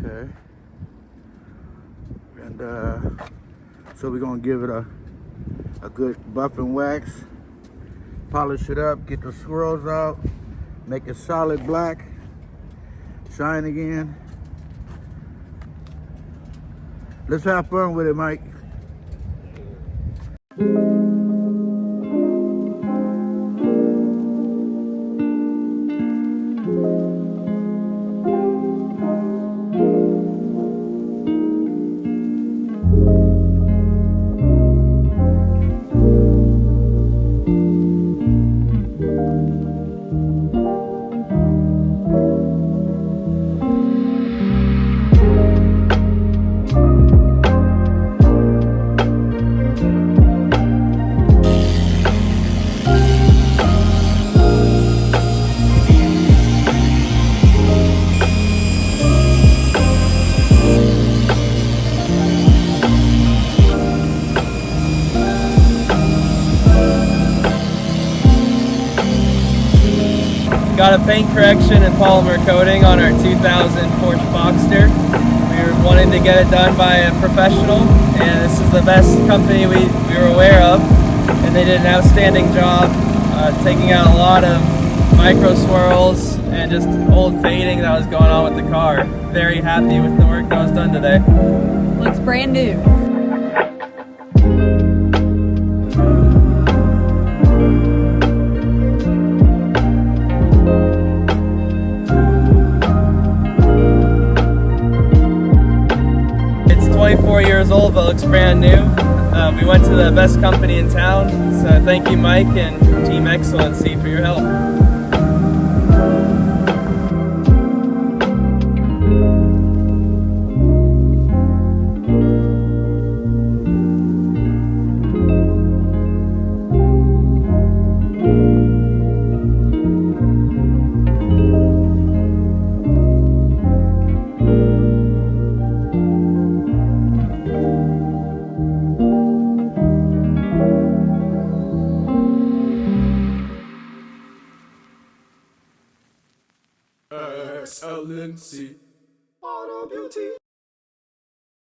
Okay. And so we're gonna give it a good buff and wax, polish it up, get the swirls out, make it solid black, shine again. Let's have fun with it, Mike. Got a paint correction and polymer coating on our 2000 Porsche Boxster. We were wanting to get it done by a professional, and this is the best company we were aware of, and they did an outstanding job taking out a lot of micro swirls and just old fading that was going on with the car. Very happy with the work that was done today. Looks brand new. It's 24 years old but looks brand new. We went to the best company in town, so thank you Mike and Team Excellency for your help. Excellency, auto beauty.